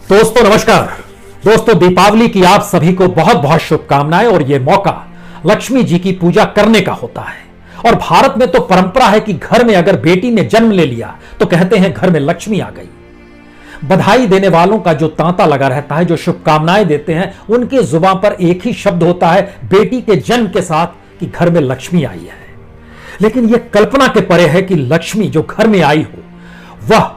दोस्तों नमस्कार। दोस्तों दीपावली की आप सभी को बहुत बहुत शुभकामनाएं। और यह मौका लक्ष्मी जी की पूजा करने का होता है। और भारत में तो परंपरा है कि घर में अगर बेटी ने जन्म ले लिया तो कहते हैं घर में लक्ष्मी आ गई। बधाई देने वालों का जो तांता लगा रहता है, जो शुभकामनाएं देते हैं, उनकी जुबान पर एक ही शब्द होता है बेटी के जन्म के साथ कि घर में लक्ष्मी आई है। लेकिन यह कल्पना के परे है कि लक्ष्मी जो घर में आई हो वह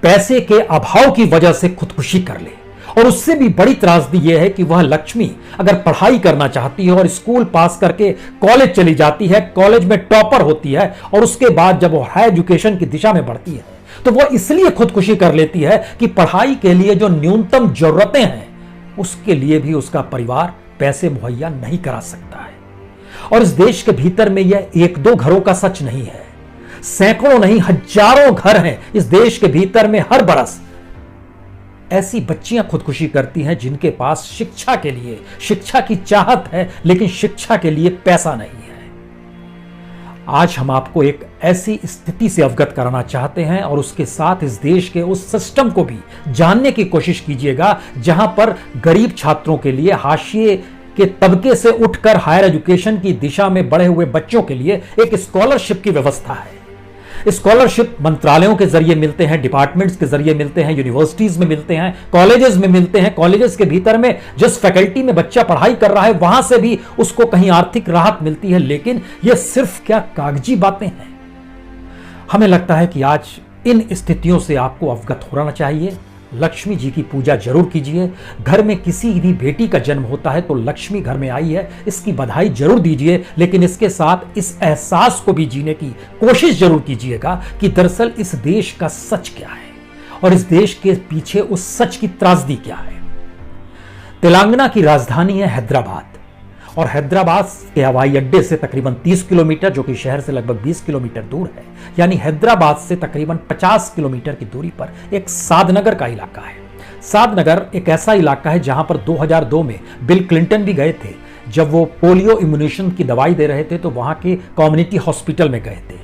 पैसे के अभाव की वजह से खुदकुशी कर ले। और उससे भी बड़ी त्रासदी यह है कि वह लक्ष्मी अगर पढ़ाई करना चाहती है और स्कूल पास करके कॉलेज चली जाती है, कॉलेज में टॉपर होती है, और उसके बाद जब वो हाई एजुकेशन की दिशा में बढ़ती है तो वह इसलिए खुदकुशी कर लेती है कि पढ़ाई के लिए जो न्यूनतम जरूरतें हैं उसके लिए भी उसका परिवार पैसे मुहैया नहीं करा सकता है। और इस देश के भीतर में यह एक दो घरों का सच नहीं है, सैकड़ों नहीं हजारों घर हैं इस देश के भीतर में। हर बरस ऐसी बच्चियां खुदकुशी करती हैं जिनके पास शिक्षा के लिए, शिक्षा की चाहत है लेकिन शिक्षा के लिए पैसा नहीं है। आज हम आपको एक ऐसी स्थिति से अवगत कराना चाहते हैं और उसके साथ इस देश के उस सिस्टम को भी जानने की कोशिश कीजिएगा जहां पर गरीब छात्रों के लिए, हाशिए के तबके से उठकर हायर एजुकेशन की दिशा में बढ़े हुए बच्चों के लिए एक स्कॉलरशिप की व्यवस्था है। स्कॉलरशिप मंत्रालयों के जरिए मिलते हैं, डिपार्टमेंट्स के जरिए मिलते हैं, यूनिवर्सिटीज में मिलते हैं, कॉलेजेस में मिलते हैं। कॉलेजेस के भीतर में जिस फैकल्टी में बच्चा पढ़ाई कर रहा है वहां से भी उसको कहीं आर्थिक राहत मिलती है। लेकिन यह सिर्फ क्या कागजी बातें हैं? हमें लगता है कि आज इन स्थितियों से आपको अवगत होना चाहिए। लक्ष्मी जी की पूजा जरूर कीजिए। घर में किसी भी बेटी का जन्म होता है तो लक्ष्मी घर में आई है, इसकी बधाई जरूर दीजिए। लेकिन इसके साथ इस एहसास को भी जीने की कोशिश जरूर कीजिएगा कि दरअसल इस देश का सच क्या है और इस देश के पीछे उस सच की त्रासदी क्या है। तेलंगाना की राजधानी है हैदराबाद और हैदराबाद के हवाई अड्डे से तकरीबन 30 किलोमीटर, जो कि शहर से लगभग 20 किलोमीटर दूर है, यानी हैदराबाद से तकरीबन 50 किलोमीटर की दूरी पर एक सादनगर का इलाका है। सादनगर एक ऐसा इलाका है जहां पर 2002 में बिल क्लिंटन भी गए थे। जब वो पोलियो इम्यूनेशन की दवाई दे रहे थे तो वहां के कम्युनिटी हॉस्पिटल में गए थे।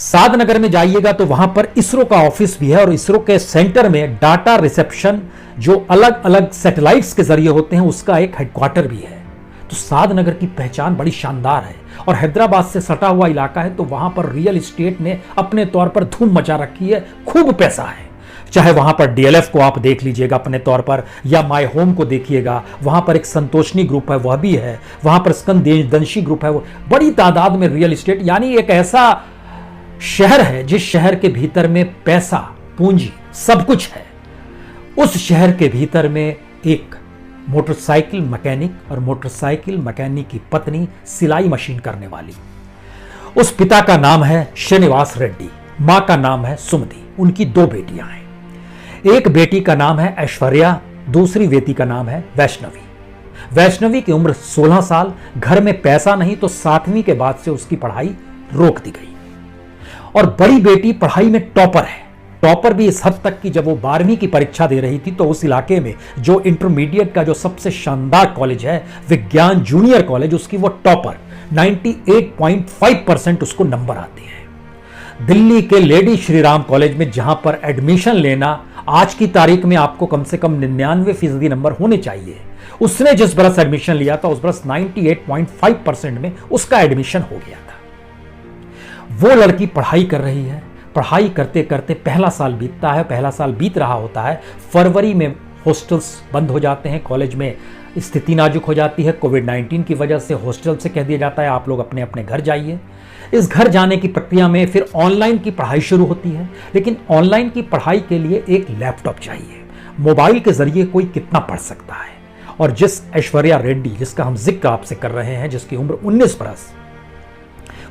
सादनगर में जाइएगा तो वहां पर इसरो का ऑफिस भी है और इसरो के सेंटर में डाटा रिसेप्शन, जो अलग अलग सैटेलाइट्स के जरिए होते हैं, उसका एक हेडक्वार्टर भी है। तो सादनगर की पहचान बड़ी शानदार है और हैदराबाद से सटा हुआ इलाका है तो वहां पर रियल एस्टेट ने अपने तौर पर धूम मचा रखी है, खूब पैसा है। चाहे वहां पर डीएलएफ को आप देख लीजिएगा अपने तौर पर, या माय होम को देखिएगा, वहां पर एक संतोषनी ग्रुप है वह भी है, वहां पर स्कंददंशी ग्रुप है, वो बड़ी तादाद में रियल एस्टेट, यानी एक ऐसा शहर है जिस शहर के भीतर में पैसा, पूंजी सब कुछ है। उस शहर के भीतर में एक मोटरसाइकिल मैकेनिक और मोटरसाइकिल मैकेनिक की पत्नी सिलाई मशीन करने वाली, उस पिता का नाम है श्रीनिवास रेड्डी, मां का नाम है सुमति। उनकी दो बेटियां हैं। एक बेटी का नाम है ऐश्वर्या, दूसरी बेटी का नाम है वैष्णवी। वैष्णवी की उम्र 16 साल। घर में पैसा नहीं तो 7वीं के बाद से उसकी पढ़ाई रोक दी गई। और बड़ी बेटी पढ़ाई में टॉपर है। टॉपर भी इस हद तक कि जब वो 12वीं की परीक्षा दे रही थी तो उस इलाके में जो इंटरमीडिएट का जो सबसे शानदार कॉलेज है, विज्ञान जूनियर कॉलेज, उसकी वो टॉपर 98.5% उसको नंबर आते हैं। दिल्ली के लेडी श्रीराम कॉलेज में जहां पर एडमिशन लेना आज की तारीख में आपको कम से कम 99% नंबर होने चाहिए, उसने जिस बरस एडमिशन लिया था उस बरस 98.5% में उसका एडमिशन हो गया था। वो लड़की पढ़ाई कर रही है। पढ़ाई करते करते पहला साल बीतता है, पहला साल बीत रहा होता है। फरवरी में हॉस्टल्स बंद हो जाते हैं, कॉलेज में स्थिति नाजुक हो जाती है। कोविड-19 की वजह से हॉस्टल से कह दिया जाता है आप लोग अपने अपने घर जाइए। इस घर जाने की प्रक्रिया में फिर ऑनलाइन की पढ़ाई शुरू होती है। लेकिन ऑनलाइन की पढ़ाई के लिए एक लैपटॉप चाहिए। मोबाइल के जरिए कोई कितना पढ़ सकता है? और जिस ऐश्वर्या रेड्डी, जिसका हम जिक्र आपसे कर रहे हैं, जिसकी उम्र 19 बरस,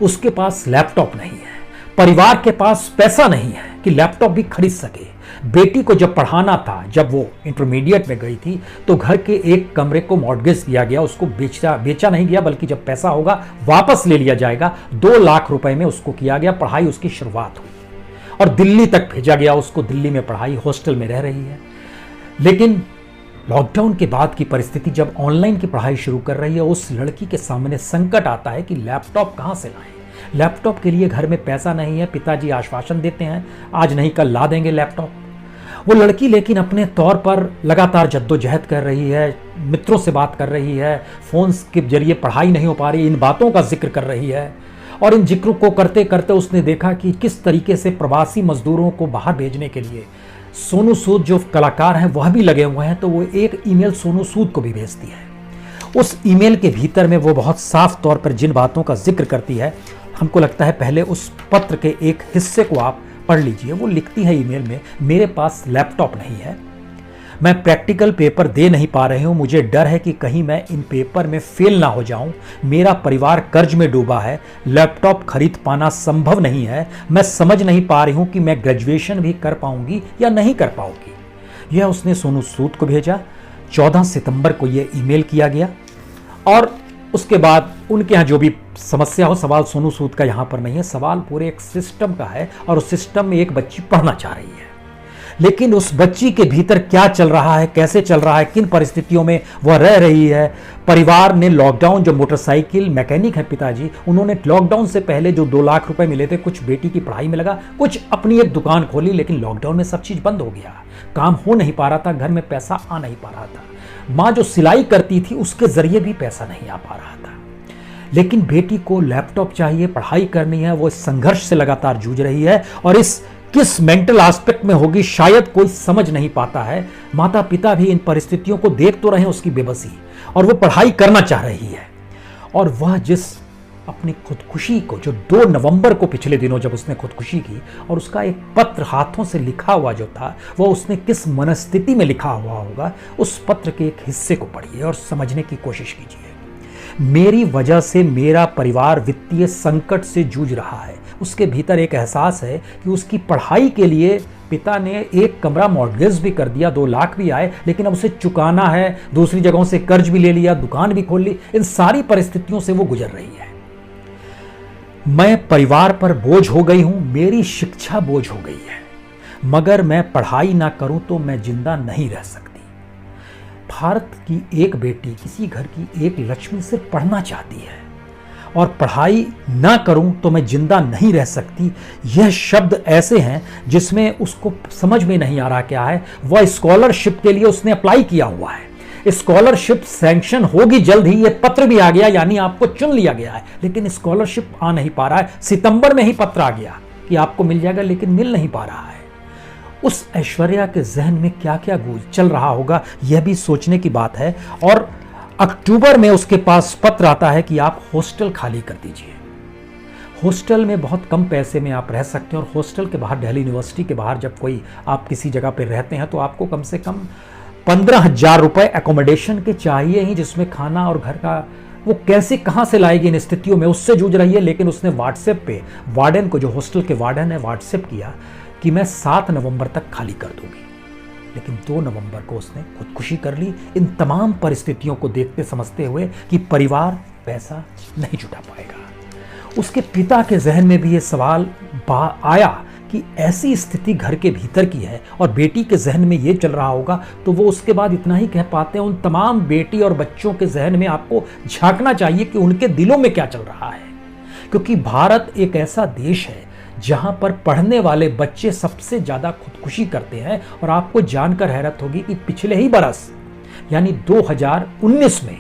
उसके पास लैपटॉप नहीं है। परिवार के पास पैसा नहीं है कि लैपटॉप भी खरीद सके। बेटी को जब पढ़ाना था, जब वो इंटरमीडिएट में गई थी, तो घर के एक कमरे को मॉर्गेज दिया गया, उसको बेचा नहीं गया, बल्कि जब पैसा होगा वापस ले लिया जाएगा। 2 लाख रुपए में उसको किया गया। पढ़ाई उसकी शुरुआत हुई और दिल्ली तक भेजा गया उसको। दिल्ली में पढ़ाई, हॉस्टल में रह रही है। लेकिन लॉकडाउन के बाद की परिस्थिति जब ऑनलाइन की पढ़ाई शुरू कर रही है, उस लड़की के सामने संकट आता है कि लैपटॉप कहां से लाएं। लैपटॉप के लिए घर में पैसा नहीं है। पिताजी आश्वासन देते हैं आज नहीं कल ला देंगे लैपटॉप। वो लड़की लेकिन अपने तौर पर लगातार जद्दोजहद कर रही है, मित्रों से बात कर रही है, फोन के जरिए पढ़ाई नहीं हो पा रही, इन बातों का जिक्र कर रही है। और इन जिक्र को करते करते उसने देखा कि किस तरीके से प्रवासी मजदूरों को बाहर भेजने के लिए सोनू सूद जो कलाकार हैं वह भी लगे हुए हैं। तो वो एक ईमेल सोनू सूद को भी भेजती है। उस ईमेल के भीतर में वो बहुत साफ तौर पर जिन बातों का जिक्र करती है, हमको लगता है पहले उस पत्र के एक हिस्से को आप पढ़ लीजिए। वो लिखती है ईमेल में, मेरे पास लैपटॉप नहीं है, मैं प्रैक्टिकल पेपर दे नहीं पा रही हूं, मुझे डर है कि कहीं मैं इन पेपर में फेल ना हो जाऊं, मेरा परिवार कर्ज में डूबा है, लैपटॉप खरीद पाना संभव नहीं है, मैं समझ नहीं पा रही हूं कि मैं ग्रेजुएशन भी कर पाऊंगी या नहीं कर पाऊंगी। यह उसने सोनू सूद को भेजा। 14 सितंबर को यह ईमेल किया गया और उसके बाद उनके यहाँ जो भी समस्या हो, सवाल सोनू सूद का यहाँ पर नहीं है, सवाल पूरे एक सिस्टम का है और उस सिस्टम में एक बच्ची पढ़ना चाह रही है। लेकिन उस बच्ची के भीतर क्या चल रहा है, कैसे चल रहा है, किन परिस्थितियों में वह रह रही है। परिवार ने लॉकडाउन, जो मोटरसाइकिल मैकेनिक है पिताजी, उन्होंने लॉकडाउन से पहले जो 2 लाख रुपए मिले थे कुछ बेटी की पढ़ाई में लगा, कुछ अपनी एक दुकान खोली। लेकिन लॉकडाउन में सब चीज बंद हो गया, काम हो नहीं पा रहा था, घर में पैसा आ नहीं पा रहा था। माँ जो सिलाई करती थी उसके जरिए भी पैसा नहीं आ पा रहा था। लेकिन बेटी को लैपटॉप चाहिए, पढ़ाई करनी है, वो इस संघर्ष से लगातार जूझ रही है और इस किस मेंटल एस्पेक्ट में होगी शायद कोई समझ नहीं पाता है। माता पिता भी इन परिस्थितियों को देख तो रहे हैं, उसकी बेबसी, और वो पढ़ाई करना चाह रही है। और वह जिस अपनी खुदकुशी को, जो 2 नवंबर को पिछले दिनों जब उसने खुदकुशी की और उसका एक पत्र हाथों से लिखा हुआ जो था, वह उसने किस मनस्थिति में लिखा हुआ होगा, उस पत्र के एक हिस्से को पढ़िए और समझने की कोशिश कीजिए। मेरी वजह से मेरा परिवार वित्तीय संकट से जूझ रहा है। उसके भीतर एक एहसास है कि उसकी पढ़ाई के लिए पिता ने एक कमरा मॉर्गेज भी कर दिया, 2 लाख भी आए, लेकिन अब उसे चुकाना है, दूसरी जगहों से कर्ज भी ले लिया, दुकान भी खोल ली। इन सारी परिस्थितियों से वो गुजर रही है। मैं परिवार पर बोझ हो गई हूं, मेरी शिक्षा बोझ हो गई है, मगर मैं पढ़ाई ना करूं तो मैं जिंदा नहीं रह सकती। भारत की एक बेटी, किसी घर की एक लक्ष्मी सिर्फ पढ़ना चाहती है और पढ़ाई ना करूं तो मैं जिंदा नहीं रह सकती। यह शब्द ऐसे हैं जिसमें उसको समझ में नहीं आ रहा क्या है। वह स्कॉलरशिप के लिए उसने अप्लाई किया हुआ है, स्कॉलरशिप सैंक्शन होगी जल्द ही, यह पत्र भी आ गया, यानी आपको चुन लिया गया है, लेकिन स्कॉलरशिप आ नहीं पा रहा है। सितंबर में ही पत्र आ गया कि आपको मिल जाएगा, लेकिन मिल नहीं पा रहा है। उस ऐश्वर्या के जहन में क्या क्या गूंज चल रहा होगा, यह भी सोचने की बात है। और अक्टूबर में उसके पास पत्र आता है कि आप हॉस्टल खाली कर दीजिए। हॉस्टल में बहुत कम पैसे में आप रह सकते हैं और हॉस्टल के बाहर, दिल्ली यूनिवर्सिटी के बाहर जब कोई आप किसी जगह पे रहते हैं तो आपको कम से कम 15,000 रुपए एकोमोडेशन के चाहिए ही, जिसमें खाना और घर का वो कैसे कहां से लाएगी इन स्थितियों में, उससे जूझ रही है। लेकिन उसने व्हाट्सएप पे वार्डन को, जो हॉस्टल के वार्डन है, व्हाट्सएप किया कि मैं 7 नवंबर तक खाली कर दूंगी। लेकिन 2 नवंबर को उसने खुदकुशी कर ली, इन तमाम परिस्थितियों को देखते समझते हुए कि परिवार पैसा नहीं जुटा पाएगा। उसके पिता के जहन में भी ये सवाल आया कि ऐसी स्थिति घर के भीतर की है और बेटी के जहन में ये चल रहा होगा, तो वो उसके बाद इतना ही कह पाते हैं, उन तमाम बेटी और बच्चों के जहन में आपको झांकना चाहिए कि उनके दिलों में क्या चल रहा है। क्योंकि भारत एक ऐसा देश है जहां पर पढ़ने वाले बच्चे सबसे ज्यादा खुदकुशी करते हैं। और आपको जानकर हैरत होगी कि पिछले ही बरस यानी 2019 में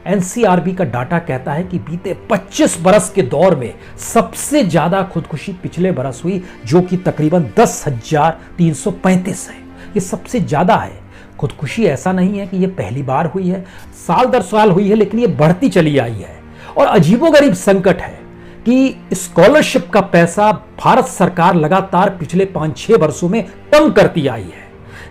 एनसीआरबी का डाटा कहता है कि बीते 25 बरस के दौर में सबसे ज्यादा खुदकुशी पिछले बरस हुई, जो कि तकरीबन 10,335 है। ये सबसे ज्यादा है। खुदकुशी ऐसा नहीं है कि ये पहली बार हुई है, साल दर साल हुई है, लेकिन ये बढ़ती चली आई है। और अजीबोगरीब संकट है कि स्कॉलरशिप का पैसा भारत सरकार लगातार पिछले 5-6 वर्षों में कम करती आई है।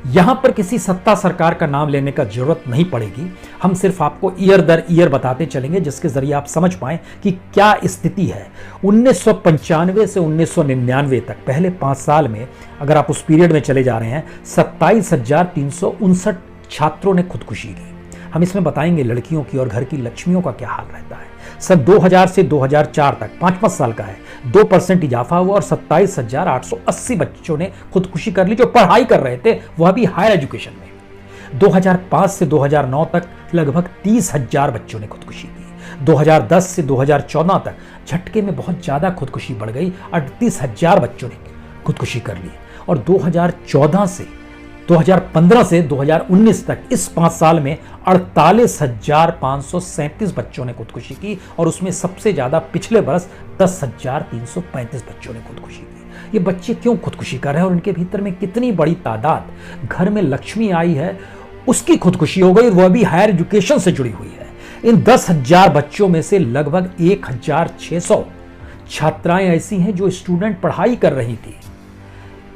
यहां पर किसी सत्ता सरकार का नाम लेने का जरूरत नहीं पड़ेगी, हम सिर्फ आपको ईयर दर ईयर बताते चलेंगे, जिसके जरिए आप समझ पाएं कि क्या स्थिति है। 1995 से 1999 तक, पहले 5 साल में अगर आप उस पीरियड में चले जा रहे हैं, 27,359 छात्रों ने खुदकुशी की। हम इसमें बताएंगे लड़कियों की और घर की लक्ष्मियों का क्या हाल रहता है। सन 2000 से 2004 तक 5-5 साल का है, 2% इजाफा हुआ और 27,880 बच्चों ने खुदकुशी कर ली, जो पढ़ाई कर रहे थे, वह भी हायर एजुकेशन में। 2005 से 2009 तक लगभग 30,000 बच्चों ने खुदकुशी की। 2010 से 2014 तक झटके में बहुत ज्यादा खुदकुशी बढ़ गई, 38,000 बच्चों ने खुदकुशी कर ली। और 2014 से 2015 से 2019 तक इस 5 साल में 48,537 बच्चों ने खुदकुशी की और उसमें सबसे ज्यादा पिछले बरस 10,335 बच्चों ने खुदकुशी की। ये बच्चे क्यों खुदकुशी कर रहे हैं और उनके भीतर में कितनी बड़ी तादाद घर में लक्ष्मी आई है उसकी खुदकुशी हो गई, वह भी हायर एजुकेशन से जुड़ी हुई है। इन 10,000 बच्चों में से लगभग 1,600 छात्राएं ऐसी हैं जो स्टूडेंट पढ़ाई कर रही थी।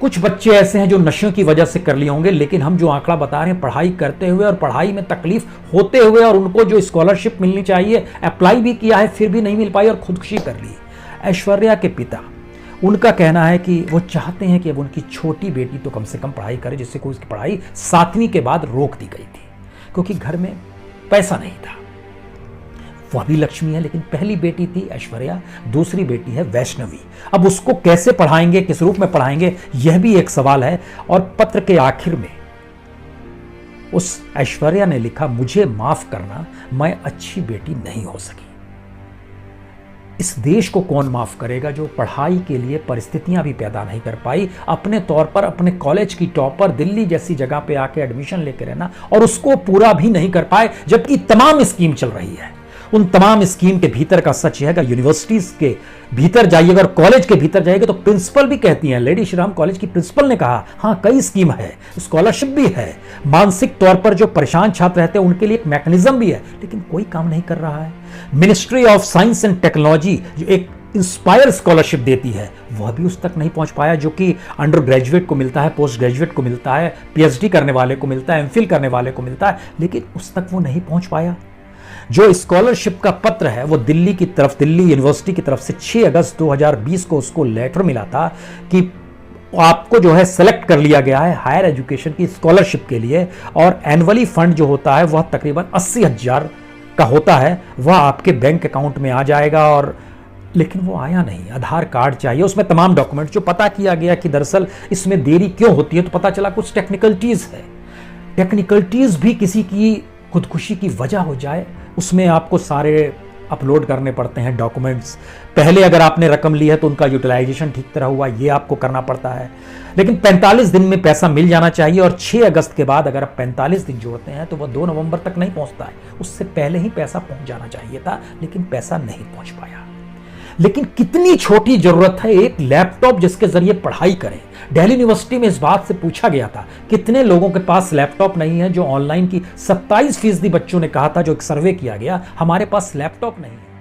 कुछ बच्चे ऐसे हैं जो नशों की वजह से कर लिए होंगे, लेकिन हम जो आंकड़ा बता रहे हैं पढ़ाई करते हुए और पढ़ाई में तकलीफ होते हुए और उनको जो स्कॉलरशिप मिलनी चाहिए अप्लाई भी किया है फिर भी नहीं मिल पाई और खुदकुशी कर ली। ऐश्वर्या के पिता, उनका कहना है कि वो चाहते हैं कि अब उनकी छोटी बेटी तो कम से कम पढ़ाई करे, जिससे कोई उसकी पढ़ाई 7वीं के बाद रोक दी गई थी क्योंकि घर में पैसा नहीं था। वह भी लक्ष्मी है, लेकिन पहली बेटी थी ऐश्वर्या, दूसरी बेटी है वैष्णवी। अब उसको कैसे पढ़ाएंगे, किस रूप में पढ़ाएंगे, यह भी एक सवाल है। और पत्र के आखिर में उस ऐश्वर्या ने लिखा, मुझे माफ करना, मैं अच्छी बेटी नहीं हो सकी। इस देश को कौन माफ करेगा जो पढ़ाई के लिए परिस्थितियां भी पैदा नहीं कर पाई, अपने तौर पर अपने कॉलेज की टॉपर दिल्ली जैसी जगह पे आके एडमिशन लेके रहना और उसको पूरा भी नहीं कर पाए, जबकि तमाम स्कीम चल रही है। उन तमाम स्कीम के भीतर का सच है, अगर यूनिवर्सिटीज के भीतर जाइएगा और कॉलेज के भीतर जाइएगा तो प्रिंसिपल भी कहती हैं, लेडी श्री राम कॉलेज की प्रिंसिपल ने कहा, हाँ कई स्कीम है, स्कॉलरशिप भी है, मानसिक तौर पर जो परेशान छात्र रहते हैं उनके लिए एक मैकेनिज्म भी है, लेकिन कोई काम नहीं कर रहा है। Ministry of science and technology जो एक इंस्पायर स्कॉलरशिप देती है वह भी उस तक नहीं पहुंच पाया, जो कि अंडर ग्रेजुएट को मिलता है, पोस्ट ग्रेजुएट को मिलता है, पीएचडी करने वाले को मिलता है, एमफिल करने वाले को मिलता है, लेकिन उस तक वो नहीं पहुंच पाया। जो स्कॉलरशिप का पत्र है वो दिल्ली यूनिवर्सिटी की तरफ से 6 अगस्त 2020 को उसको लेटर मिला था कि आपको जो है सेलेक्ट कर लिया गया है हायर एजुकेशन की स्कॉलरशिप के लिए, और एनुअली फंड जो होता है वह तकरीबन 80,000 का होता है, वह आपके बैंक अकाउंट में आ जाएगा। और लेकिन वो आया नहीं। आधार कार्ड चाहिए, उसमें तमाम डॉक्यूमेंट, जो पता किया गया कि दरअसल इसमें देरी क्यों होती है तो पता चला कुछ टेक्निकलिटीज है। टेक्निकलिटीज भी किसी की खुदकुशी की वजह हो जाए, उसमें आपको सारे अपलोड करने पड़ते हैं डॉक्यूमेंट्स। पहले अगर आपने रकम ली है तो उनका यूटिलाइजेशन ठीक तरह हुआ, ये आपको करना पड़ता है। लेकिन 45 दिन में पैसा मिल जाना चाहिए और 6 अगस्त के बाद अगर आप 45 दिन जोड़ते हैं तो वह 2 नवंबर तक नहीं पहुंचता है। उससे पहले ही पैसा पहुंच जाना चाहिए था, लेकिन पैसा नहीं पहुंच पाया। लेकिन कितनी छोटी जरूरत है एक लैपटॉप जिसके जरिए पढ़ाई करें। दिल्ली यूनिवर्सिटी में इस बात से पूछा गया था कितने लोगों के पास लैपटॉप नहीं है, जो ऑनलाइन की 27% बच्चों ने कहा था, जो एक सर्वे किया गया, हमारे पास लैपटॉप नहीं है।